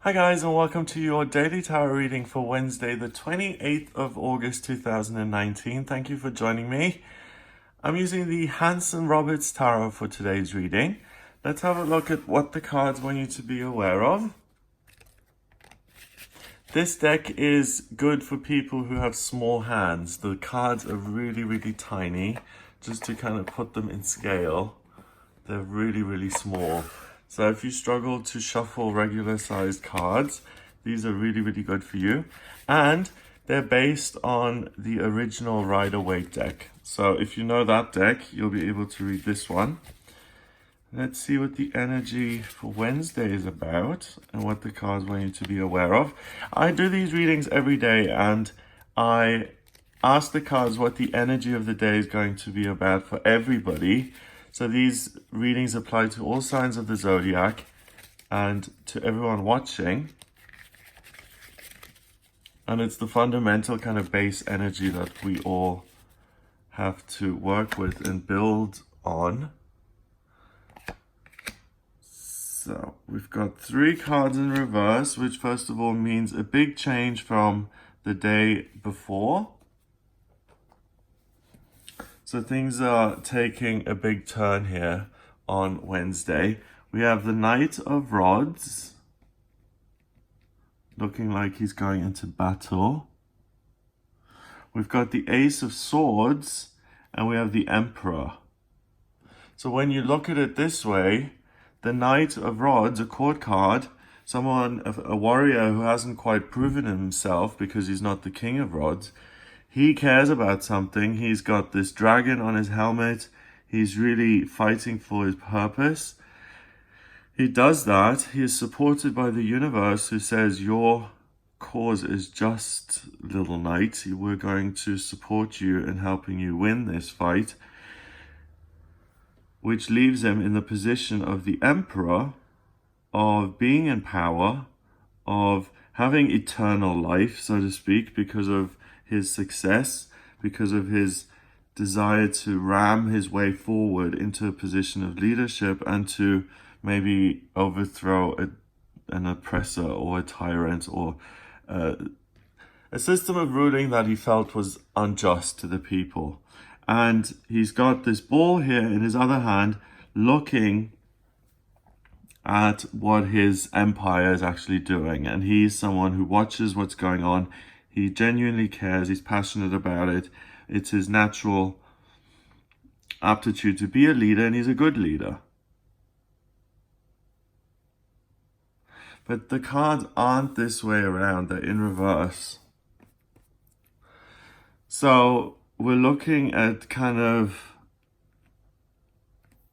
Hi guys, and welcome to your daily tarot reading for Wednesday the 28th of August 2019. Thank you for joining me. I'm using the Hanson Roberts Tarot for today's reading. Let's have a look at what the cards want you to be aware of. This deck is good for people who have small hands. The cards are really tiny. Just to kind of put them in scale, they're really small. So if you struggle to shuffle regular sized cards, these are really good for you. And they're based on the original Rider-Waite deck. So if you know that deck, you'll be able to read this one. Let's see what the energy for Wednesday is about and what the cards want you to be aware of. I do these readings every day and I ask the cards what the energy of the day is going to be about for everybody. So these readings apply to all signs of the zodiac and to everyone watching. And it's the fundamental kind of base energy that we all have to work with and build on. So we've got 3 cards in reverse, which first of all means a big change from the day before. So things are taking a big turn here on Wednesday. We have the Knight of Rods, looking like he's going into battle. We've got the Ace of Swords, and we have the Emperor. So when you look at it this way, the Knight of Rods, a court card, someone, a warrior who hasn't quite proven himself because he's not the King of Rods. He cares about something. He's got this dragon on his helmet. He's really fighting for his purpose. He does that. He is supported by the universe who says, your cause is just, little knight. We're going to support you in helping you win this fight. Which leaves him in the position of the Emperor, of being in power, of having eternal life, so to speak, because of his success, because of his desire to ram his way forward into a position of leadership and to maybe overthrow an oppressor or a tyrant or a system of ruling that he felt was unjust to the people. And he's got this ball here in his other hand, looking at what his empire is actually doing. And he's someone who watches what's going on. He genuinely cares. He's passionate about it. It's his natural aptitude to be a leader, and he's a good leader. But the cards aren't this way around. They're in reverse. So we're looking at kind of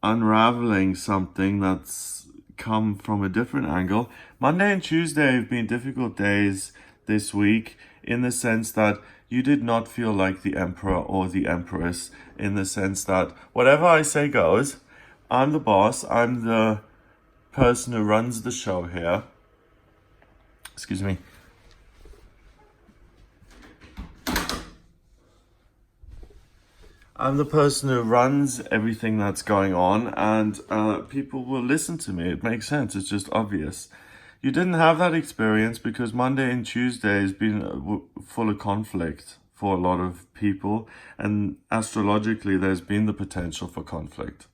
unraveling something that's come from a different angle. Monday and Tuesday have been difficult days this week, in the sense that you did not feel like the Emperor or the Empress, in the sense that whatever I say goes. I'm the boss. I'm the person who runs the show here. Excuse me. I'm the person who runs everything that's going on, and people will listen to me. It makes sense. It's just obvious. You didn't have that experience because Monday and Tuesday has been full of conflict for a lot of people, and astrologically there's been the potential for conflict.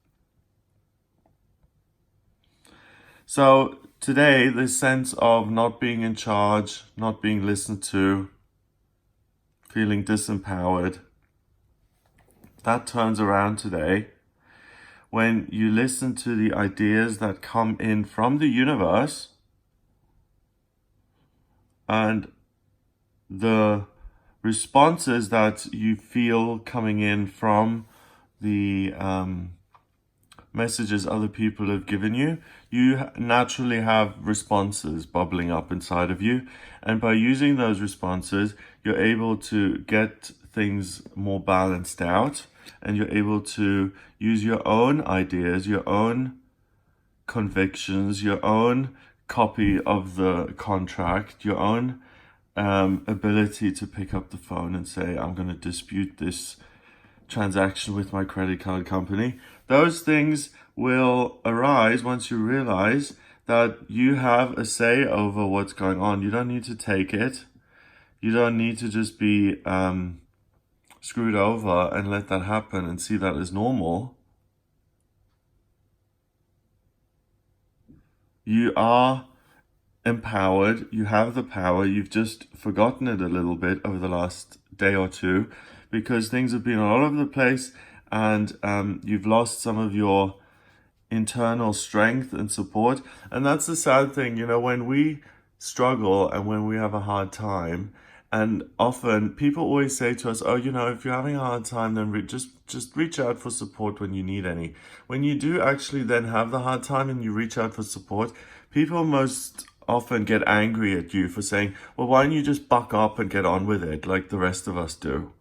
So today, this sense of not being in charge, not being listened to, feeling disempowered, that turns around today when you listen to the ideas that come in from the universe and the responses that you feel coming in from the messages other people have given you. You naturally have responses bubbling up inside of you, and by using those responses, you're able to get things more balanced out, and you're able to use your own ideas, your own convictions, your own copy of the contract, your own ability to pick up the phone and say, I'm going to dispute this transaction with my credit card company. Those things will arise once you realize that you have a say over what's going on. You don't need to take it. You don't need to just be screwed over and let that happen and see that as normal. You are empowered. You have the power. You've just forgotten it a little bit over the last day or two because things have been all over the place, and you've lost some of your internal strength and support. And that's the sad thing, when we struggle and when we have a hard time, and often people always say to us, oh, if you're having a hard time, then just reach out for support when you need any. When you do actually then have the hard time and you reach out for support, people most often get angry at you for saying, well, why don't you just buck up and get on with it like the rest of us do?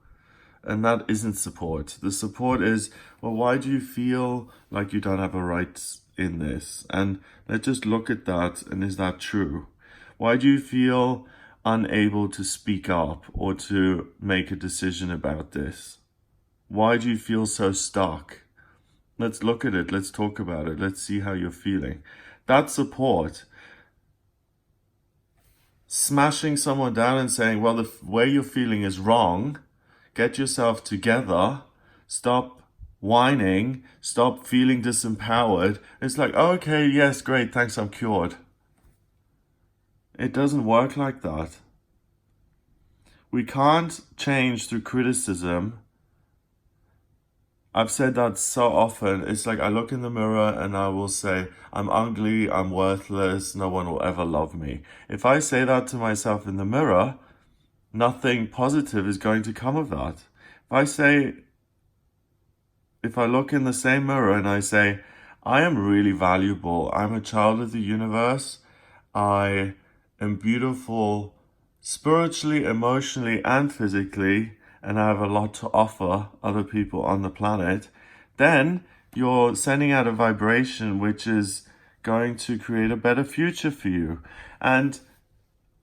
And that isn't support. The support is, well, why do you feel like you don't have a right in this? And let's just look at that. And is that true? Why do you feel unable to speak up or to make a decision about this? Why do you feel so stuck? Let's look at it. Let's talk about it. Let's see how you're feeling. That's support. Smashing someone down and saying, well, the way you're feeling is wrong. Get yourself together. Stop whining. Stop feeling disempowered. It's like, oh, okay, yes, great, thanks, I'm cured. It doesn't work like that. We can't change through criticism. I've said that so often. It's like I look in the mirror and I will say, I'm ugly, I'm worthless, no one will ever love me. If I say that to myself in the mirror, nothing positive is going to come of that. If I look in the same mirror and I say, I am really valuable, I'm a child of the universe, I am beautiful spiritually, emotionally, and physically, and I have a lot to offer other people on the planet, then you're sending out a vibration which is going to create a better future for you. And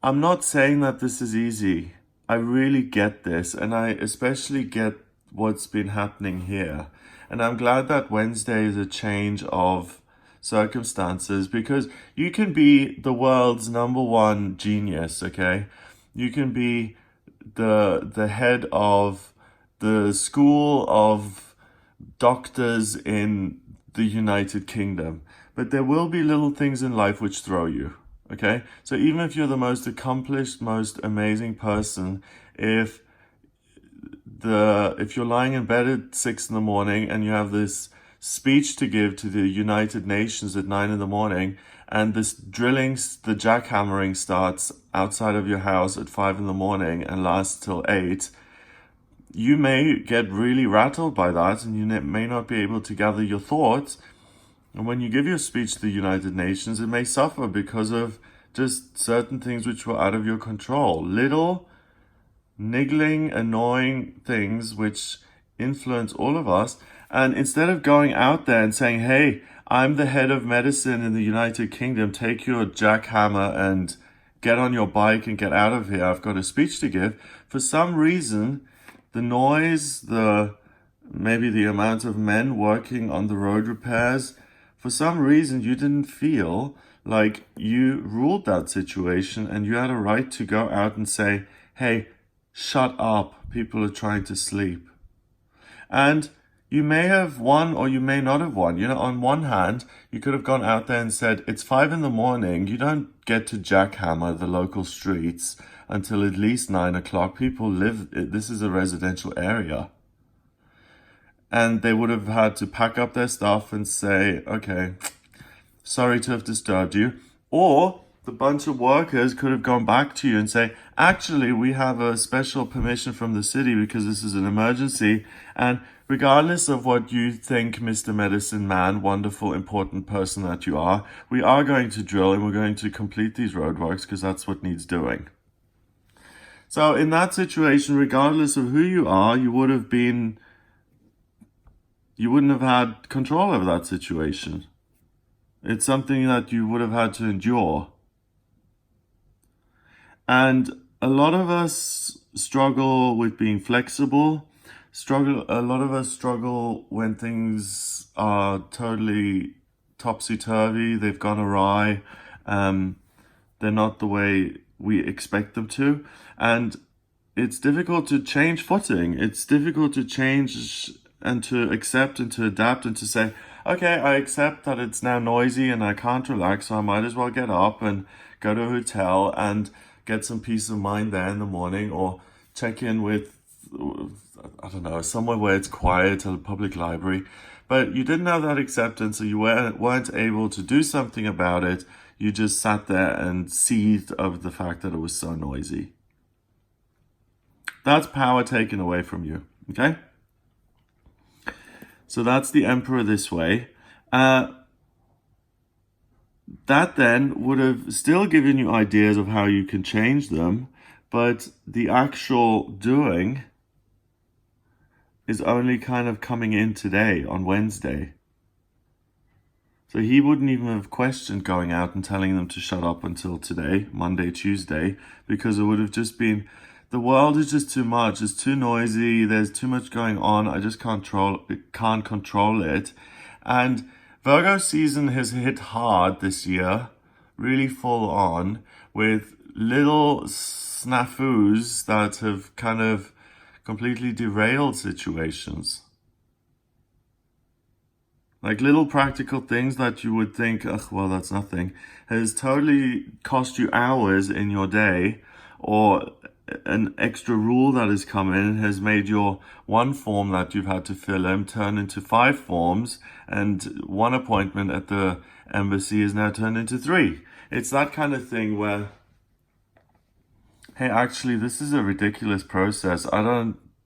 I'm not saying that this is easy. I really get this, and I especially get what's been happening here. And I'm glad that Wednesday is a change of circumstances, because you can be the world's #1 genius, okay? You can be the head of the school of doctors in the United Kingdom, but there will be little things in life which throw you. Okay, so even if you're the most accomplished, most amazing person, if you're lying in bed at 6 in the morning and you have this speech to give to the United Nations at 9 in the morning, and this drilling, the jackhammering starts outside of your house at 5 in the morning and lasts till 8, you may get really rattled by that, and you may not be able to gather your thoughts. And when you give your speech to the United Nations, it may suffer because of just certain things which were out of your control. Little, niggling, annoying things which influence all of us. And instead of going out there and saying, hey, I'm the head of medicine in the United Kingdom, take your jackhammer and get on your bike and get out of here, I've got a speech to give. For some reason, the noise, maybe the amount of men working on the road repairs, for some reason, you didn't feel like you ruled that situation, and you had a right to go out and say, hey, shut up, people are trying to sleep. And you may have won or you may not have won. On one hand, you could have gone out there and said, it's 5 in the morning, you don't get to jackhammer the local streets until at least 9 o'clock. People this is a residential area. And they would have had to pack up their stuff and say, okay, sorry to have disturbed you. Or the bunch of workers could have gone back to you and say, actually, we have a special permission from the city because this is an emergency. And regardless of what you think, Mr. Medicine Man, wonderful, important person that you are, we are going to drill and we're going to complete these roadworks because that's what needs doing. So in that situation, regardless of who you are, you wouldn't have had control over that situation. It's something that you would have had to endure. And a lot of us struggle with being flexible. A lot of us struggle when things are totally topsy-turvy, they've gone awry, they're not the way we expect them to, and it's difficult to change footing. It's difficult to change and to accept and to adapt and to say, okay, I accept that it's now noisy and I can't relax, so I might as well get up and go to a hotel and get some peace of mind there in the morning, or check in with, I don't know, somewhere where it's quiet, a public library. But you didn't have that acceptance, so you weren't able to do something about it. You just sat there and seethed over the fact that it was so noisy. That's power taken away from you, okay? So that's the Emperor this way. That then would have still given you ideas of how you can change them, but the actual doing is only kind of coming in today on Wednesday. So he wouldn't even have questioned going out and telling them to shut up until today, Monday, Tuesday, because it would have just been, the world is just too much, it's too noisy, there's too much going on, I just can't control it. And Virgo season has hit hard this year, really full on, with little snafus that have kind of completely derailed situations. Like little practical things that you would think, ugh, well, that's nothing, has totally cost you hours in your day, or an extra rule that has come in has made your one form that you've had to fill in turn into 5 forms, and one appointment at the embassy is now turned into 3. It's that kind of thing where, hey, actually, this is a ridiculous process.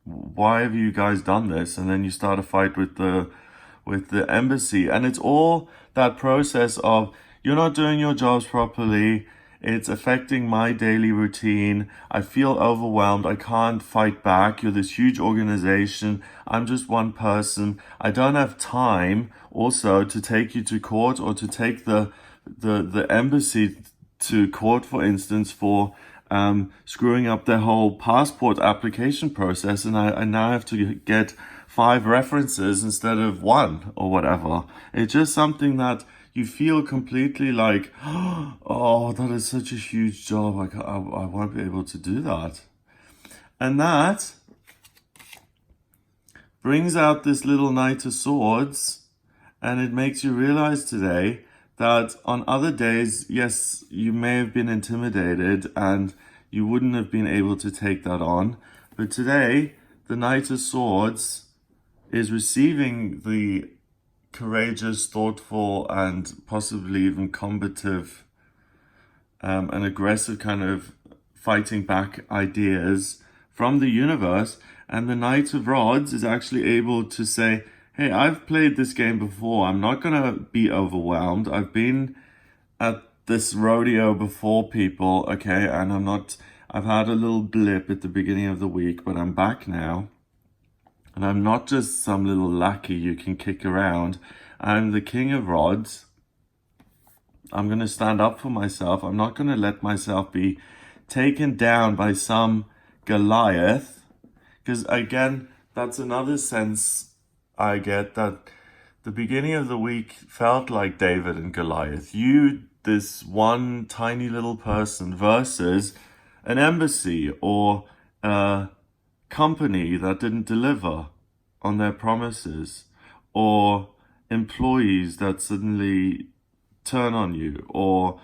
Why have you guys done this? And then you start a fight with the embassy, and it's all that process of, you're not doing your jobs properly, it's affecting my daily routine, I feel overwhelmed, I can't fight back, you're this huge organization, I'm just one person, I don't have time also to take you to court, or to take the embassy to court, for instance, for screwing up their whole passport application process, and I now have to get 5 references instead of 1 or whatever. It's just something that you feel completely like, oh, that is such a huge job, I won't be able to do that. And that brings out this little Knight of Swords, and it makes you realize today that on other days, yes, you may have been intimidated and you wouldn't have been able to take that on. But today, the Knight of Swords is receiving the courageous, thoughtful, and possibly even combative and aggressive kind of fighting back ideas from the universe. And the Knight of Rods is actually able to say, hey, I've played this game before. I'm not going to be overwhelmed. I've been at this rodeo before, people, okay? And I've had a little blip at the beginning of the week, but I'm back now. And I'm not just some little lackey you can kick around. I'm the King of Rods. I'm going to stand up for myself. I'm not going to let myself be taken down by some Goliath. Because again, that's another sense I get, that the beginning of the week felt like David and Goliath. You, this one tiny little person, versus an embassy or a company that didn't deliver on their promises, or employees that suddenly turn on you, or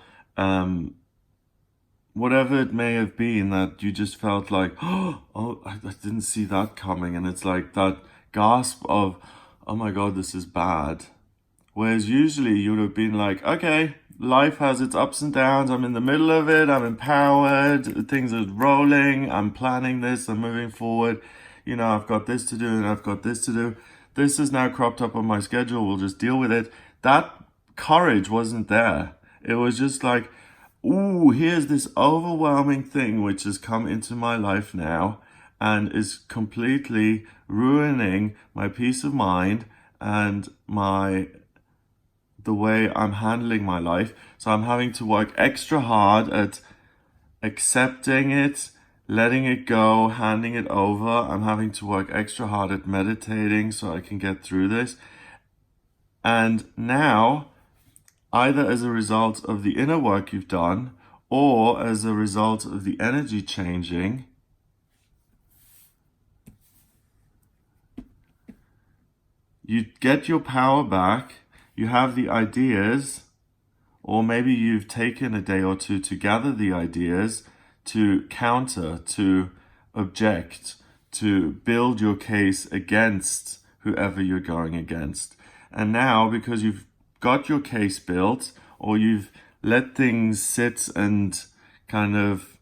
whatever it may have been, that you just felt like, oh, I didn't see that coming. And it's like that gasp of, oh my God, this is bad. Whereas usually you would have been like, okay, life has its ups and downs, I'm in the middle of it, I'm empowered, things are rolling, I'm planning this, I'm moving forward, I've got this to do and I've got this to do. This is now cropped up on my schedule, we'll just deal with it. That courage wasn't there. It was just like, ooh, here's this overwhelming thing which has come into my life now and is completely ruining my peace of mind and the way I'm handling my life. So I'm having to work extra hard at accepting it, letting it go, handing it over. I'm having to work extra hard at meditating so I can get through this. And now either as a result of the inner work you've done or as a result of the energy changing, you get your power back, you have the ideas, or maybe you've taken a day or two to gather the ideas, to counter, to object, to build your case against whoever you're going against. And now, because you've got your case built, or you've let things sit and kind of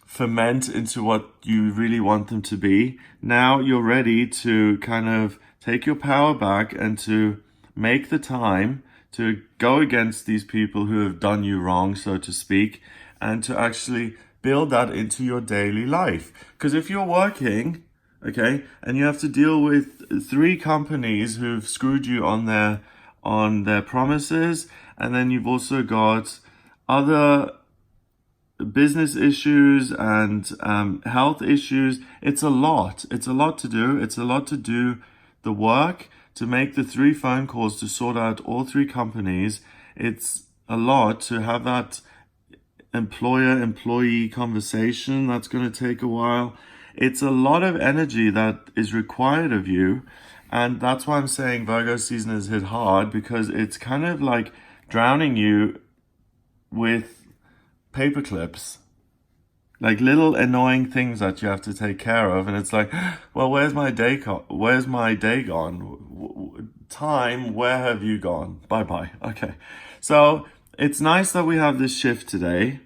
ferment into what you really want them to be, now you're ready to kind of take your power back and to make the time to go against these people who have done you wrong, so to speak, and to actually build that into your daily life. Because if you're working, okay, and you have to deal with 3 companies who've screwed you on their promises, and then you've also got other business issues and health issues, it's a lot. It's a lot to do. It's a lot to do the work, to make the 3 phone calls to sort out all 3 companies. It's a lot to have that employer-employee conversation. That's going to take a while. It's a lot of energy that is required of you. And that's why I'm saying Virgo season has hit hard, because it's kind of like drowning you with paper clips, like little annoying things that you have to take care of. And it's like, well, where's my day gone? Time, where have you gone? Bye. Okay. So it's nice that we have this shift today.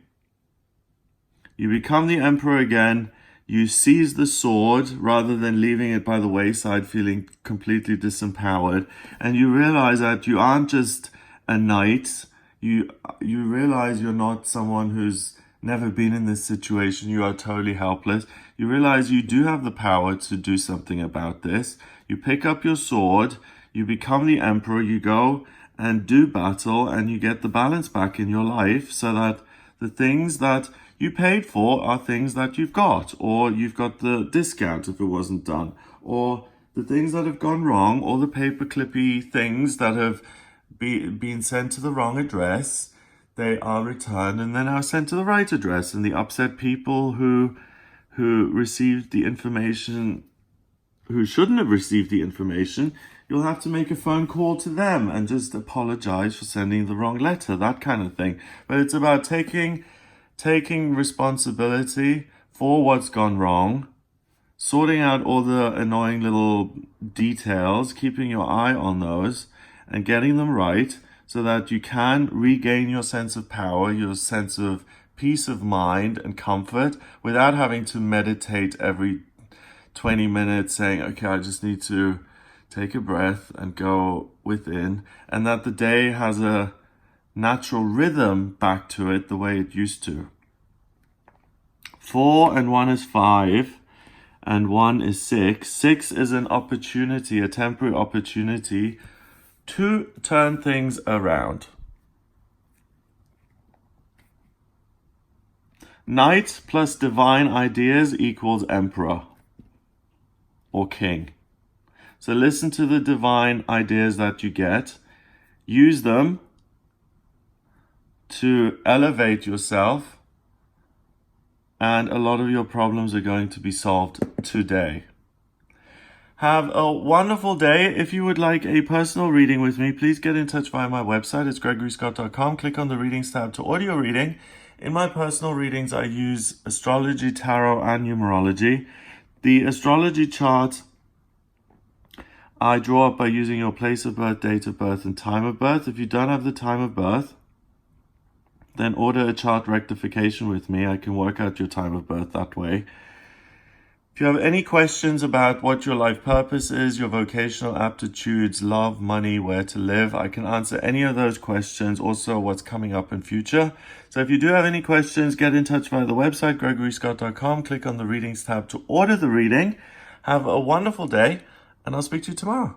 You become the emperor again. You seize the sword rather than leaving it by the wayside, feeling completely disempowered. And you realize that you aren't just a knight. You realize you're not someone who's never been in this situation. You are totally helpless. You realize you do have the power to do something about this. You pick up your sword. You become the emperor. You go and do battle, and you get the balance back in your life, so that the things that you paid for are things that you've got, or you've got the discount if it wasn't done, or the things that have gone wrong, or the paper clippy things that have been sent to the wrong address, they are returned and then are sent to the right address. And the upset people who received the information, who shouldn't have received the information, you'll have to make a phone call to them and just apologize for sending the wrong letter, that kind of thing. But it's about taking responsibility for what's gone wrong, sorting out all the annoying little details, keeping your eye on those, and getting them right, so that you can regain your sense of power, your sense of peace of mind and comfort, without having to meditate every 20 minutes saying, okay, I just need to take a breath and go within, and that the day has a natural rhythm back to it the way it used to. 4 and 1 is 5, and 1 is 6. 6 is an opportunity, a temporary opportunity to turn things around. Knight plus divine ideas equals emperor or king. So listen to the divine ideas that you get. Use them to elevate yourself, and a lot of your problems are going to be solved today. Have a wonderful day. If you would like a personal reading with me, please get in touch via my website. It's gregoryscott.com. Click on the readings tab to audio reading. In my personal readings, I use astrology, tarot, and numerology. The astrology chart I draw up by using your place of birth, date of birth, and time of birth. If you don't have the time of birth, then order a chart rectification with me. I can work out your time of birth that way. If you have any questions about what your life purpose is, your vocational aptitudes, love, money, where to live, I can answer any of those questions, also what's coming up in future. So if you do have any questions, get in touch via the website, gregoryscott.com. Click on the readings tab to order the reading. Have a wonderful day, and I'll speak to you tomorrow.